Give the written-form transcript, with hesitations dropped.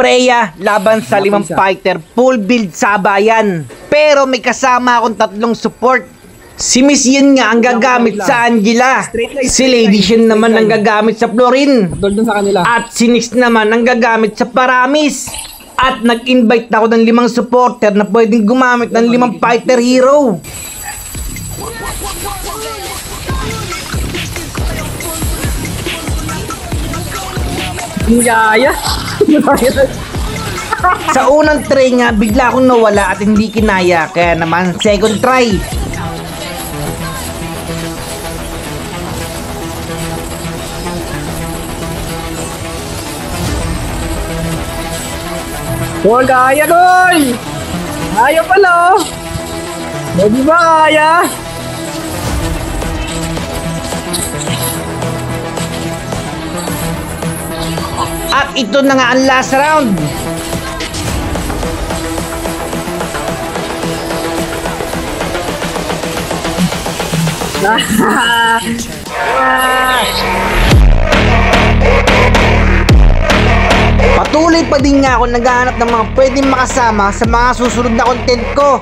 Freya laban sa 5 fighter, full build sabayan. Pero may kasama akong 3 support. Si Miss Yin nga ang gagamit sa Angela. Si Lady Shen naman ang gagamit sa Florin. At si Nix naman ang gagamit sa Paramis. At nag-invite ako ng 5 supporter na pwedeng gumamit ng 5 fighter hero. Yaya. Sa unang try nga, bigla akong nawala at hindi kinaya. Kaya naman, second try. Tol, kaya tol! Kaya pala! Hindi ba kaya? At ito na nga ang last round. Patuloy pa din nga ako naghahanap ng mga pwedeng makasama sa mga susunod na content ko.